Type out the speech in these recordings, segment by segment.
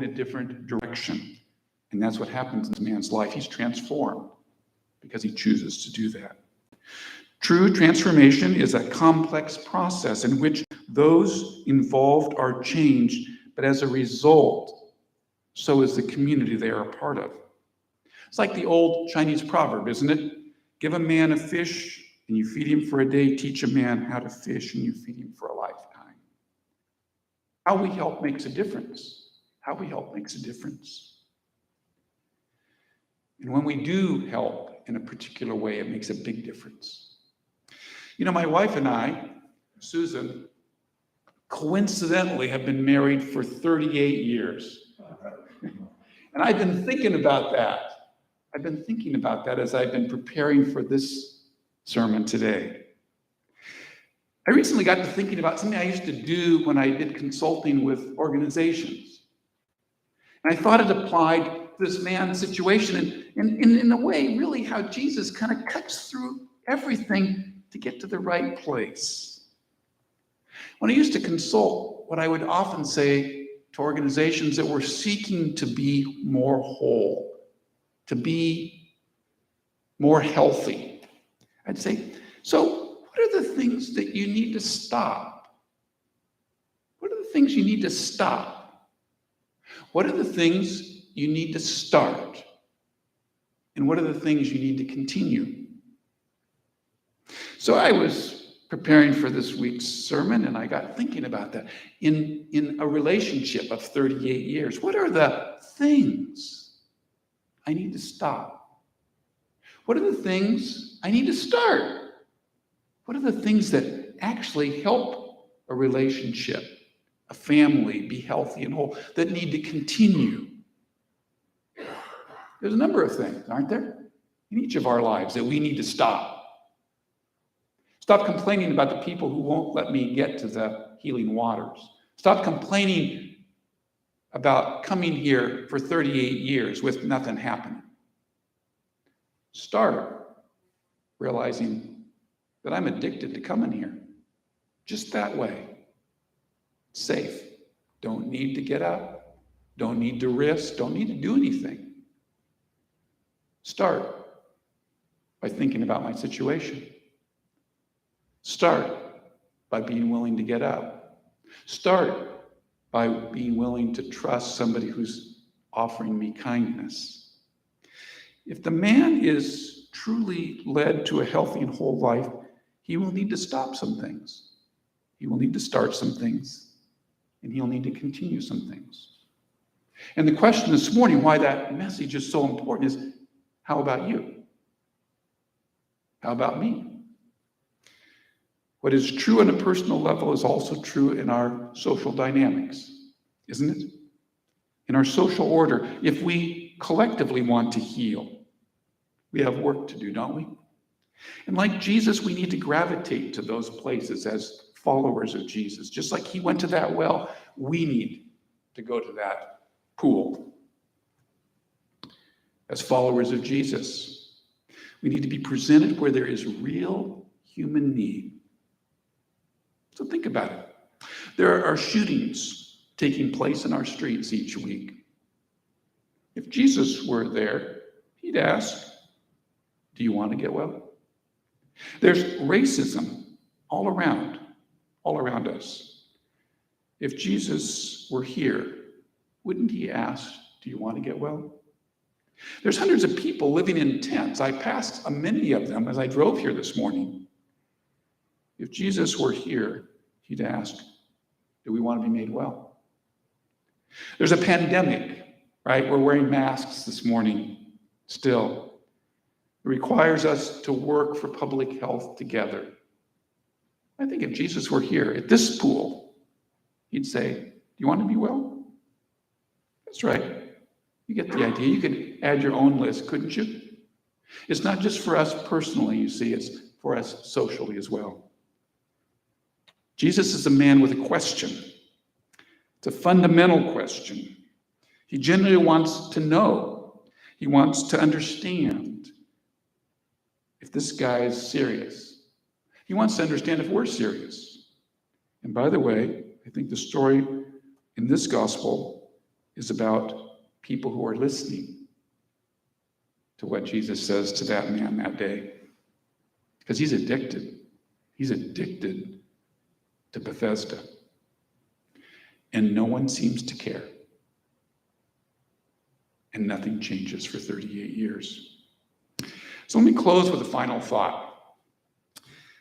in a different direction. And that's what happens in this man's life. He's transformed because he chooses to do that. True transformation is a complex process in which those involved are changed, but as a result, so is the community they are a part of. It's like the old Chinese proverb, isn't it? Give a man a fish and you feed him for a day. Teach a man how to fish and you feed him for a lifetime. How we help makes a difference. How we help makes a difference. And when we do help in a particular way, it makes a big difference. You know, my wife and I, Susan, coincidentally have been married for 38 years. And I've been thinking about that. I've been thinking about that as I've been preparing for this sermon today. I recently got to thinking about something I used to do when I did consulting with organizations. And I thought it applied to this man's situation and in a way, really how Jesus kind of cuts through everything to get to the right place. When I used to consult, what I would often say to organizations that were seeking to be more whole, to be more healthy, I'd say, so what are the things that you need to stop? What are the things you need to stop? What are the things you need to start? And what are the things you need to continue? So I was preparing for this week's sermon, and I got thinking about that. In a relationship of 38 years, what are the things I need to stop? What are the things I need to start? What are the things that actually help a relationship, a family be healthy and whole, that need to continue? There's a number of things, aren't there, in each of our lives that we need to stop. Stop complaining about the people who won't let me get to the healing waters. Stop complaining about coming here for 38 years with nothing happening. Start realizing that I'm addicted to coming here. Just that way. Safe. Don't need to get up. Don't need to risk. Don't need to do anything. Start by thinking about my situation. Start by being willing to get up. Start by being willing to trust somebody who's offering me kindness. If the man is truly led to a healthy and whole life, he will need to stop some things. He will need to start some things. And he'll need to continue some things. And the question this morning, why that message is so important, is how about you? How about me? What is true on a personal level is also true in our social dynamics, isn't it? In our social order, if we collectively want to heal, we have work to do, don't we? And like Jesus, we need to gravitate to those places as followers of Jesus. Just like he went to that well, we need to go to that pool. As followers of Jesus, we need to be presented where there is real human need. So think about it. There are shootings taking place in our streets each week. If Jesus were there, he'd ask, do you want to get well? There's racism all around us. If Jesus were here, wouldn't he ask, do you want to get well? There's hundreds of people living in tents. I passed many of them as I drove here this morning. If Jesus were here, he'd ask, do we want to be made well? There's a pandemic, right? We're wearing masks this morning still. It requires us to work for public health together. I think if Jesus were here at this pool, he'd say, do you want to be well? That's right. You get the idea. You could add your own list, couldn't you? It's not just for us personally, you see, it's for us socially as well. Jesus is a man with a question. It's a fundamental question. He genuinely wants to know. He wants to understand if this guy is serious. He wants to understand if we're serious. And by the way, I think the story in this gospel is about people who are listening to what Jesus says to that man that day. Because he's addicted. He's addicted to Bethesda. And no one seems to care. And nothing changes for 38 years. So let me close with a final thought.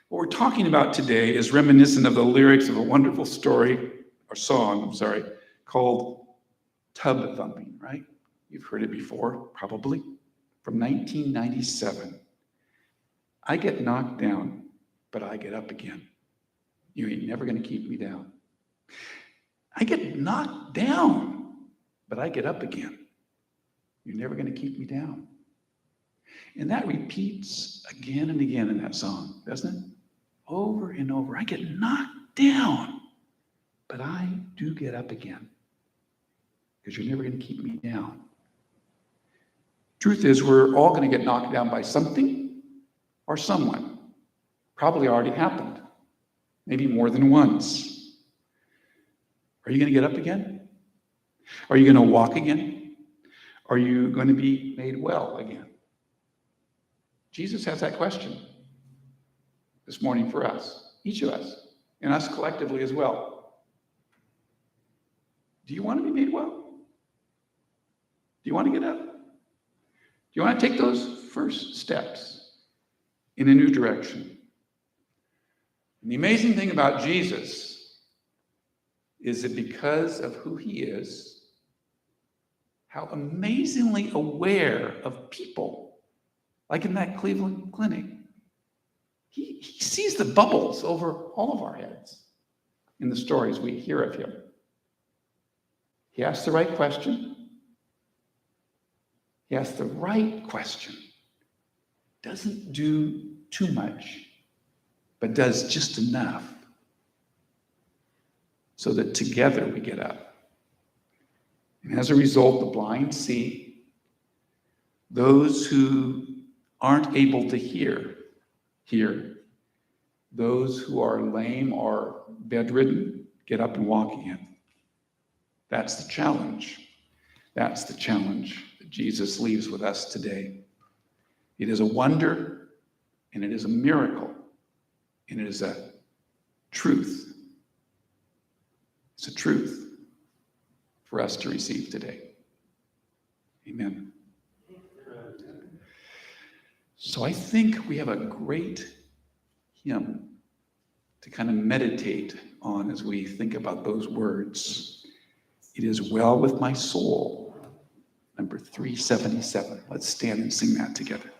What we're talking about today is reminiscent of the lyrics of a wonderful song, called Tub Thumping, right? You've heard it before, probably, from 1997. I get knocked down, but I get up again. You ain't never gonna keep me down. I get knocked down, but I get up again. You're never gonna keep me down. And that repeats again and again in that song, doesn't it? Over and over. I get knocked down, but I do get up again. Because you're never going to keep me down. Truth is, we're all going to get knocked down by something or someone. Probably already happened. Maybe more than once. Are you going to get up again? Are you going to walk again? Are you going to be made well again? Jesus has that question this morning for us, each of us, and us collectively as well. Do you want to be made well? Do you want to get up? Do you want to take those first steps in a new direction? And the amazing thing about Jesus is that because of who he is, how amazingly aware of people, like in that Cleveland clinic, he sees the bubbles over all of our heads in the stories we hear of him. He asks the right question. He asks the right question. Doesn't do too much, but does just enough so that together we get up. And as a result, the blind see. Those who aren't able to hear. Those who are lame or bedridden get up and walk again. That's the challenge. That's the challenge that Jesus leaves with us today. It is a wonder, and it is a miracle, and it is a truth. It's a truth for us to receive today. Amen. So I think we have a great hymn to kind of meditate on as we think about those words. It is well with my soul, number 377. Let's stand and sing that together.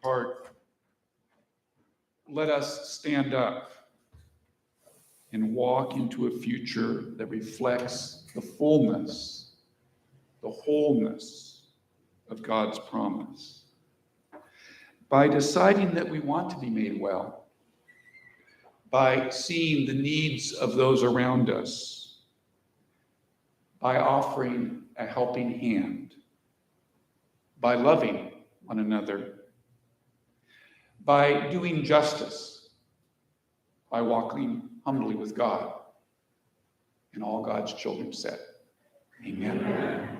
heart, let us stand up and walk into a future that reflects the fullness, the wholeness of God's promise. By deciding that we want to be made well, by seeing the needs of those around us, by offering a helping hand, by loving one another, by doing justice, by walking humbly with God. And all God's children said, Amen.